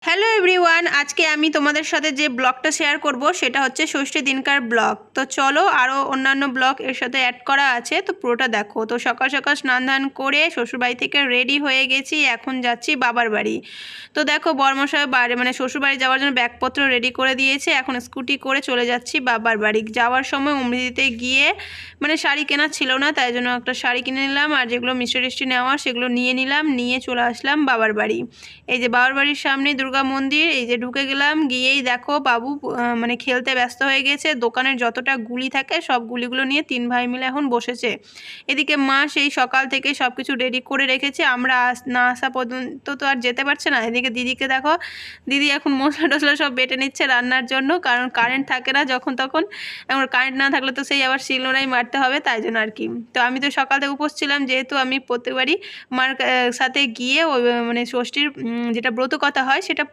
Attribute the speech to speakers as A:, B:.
A: Hello everyone, আজকে আমি তোমাদের সাথে যে ব্লগটা শেয়ার করব সেটা হচ্ছে ষষ্ঠী দিনকার ব্লগ। তো চলো, আরও অন্যান্য ব্লগ এর সাথে অ্যাড করা আছে, তো পুরোটা দেখো। তো সকাল সকাল স্নান ধান করে শ্বশুরবাড়ি থেকে রেডি হয়ে গেছি, এখন যাচ্ছি বাবার বাড়ি। তো দেখো, বরমশাই বাড়ি মানে শ্বশুরবাড়ি যাওয়ার জন্য ব্যাগপত্র রেডি করে দিয়েছে, এখন স্কুটি করে চলে যাচ্ছি বাবার বাড়ি। যাওয়ার সময় অমৃতিতে গিয়ে শাড়ি কেনা ছিল না, তাই জন্য একটা শাড়ি কিনে নিলাম, আর যেগুলো মিষ্টি টিষ্টি নেওয়ার সেগুলো নিয়ে নিলাম, নিয়ে চলে আসলাম বাবার বাড়ি। এই যে বাবার বাড়ির সামনে দুর্গা মন্দির, এই যে ঢুকে গেলাম। গিয়েই দেখো বাবু খেলতে ব্যস্ত হয়ে গেছে, দোকানের যতটা গুলি থাকে সব গুলিগুলো নিয়ে তিন ভাই মিলে এখন বসেছে। এদিকে মা সেই সকাল থেকে সব কিছু রেডি করে রেখেছে, আমরা না আসা পর্যন্ত তো আর যেতে পারছে না। এদিকে দিদিকে দেখো, দিদি এখন মশলা টশলা সব বেটে নিচ্ছে রান্নার জন্য, কারণ কারেন্ট থাকে না যখন তখন। এখন কারেন্ট না থাকলে তো সেই আবার শিলনোড়াই মারতে হবে, তাই জন্য আর কি। তো আমি তো সকাল থেকে উপোস ছিলাম, যেহেতু আমি প্রত্যেকবারই মার সাথে গিয়ে ওই ষষ্ঠীর যেটা ব্রত কথা হয় সেটা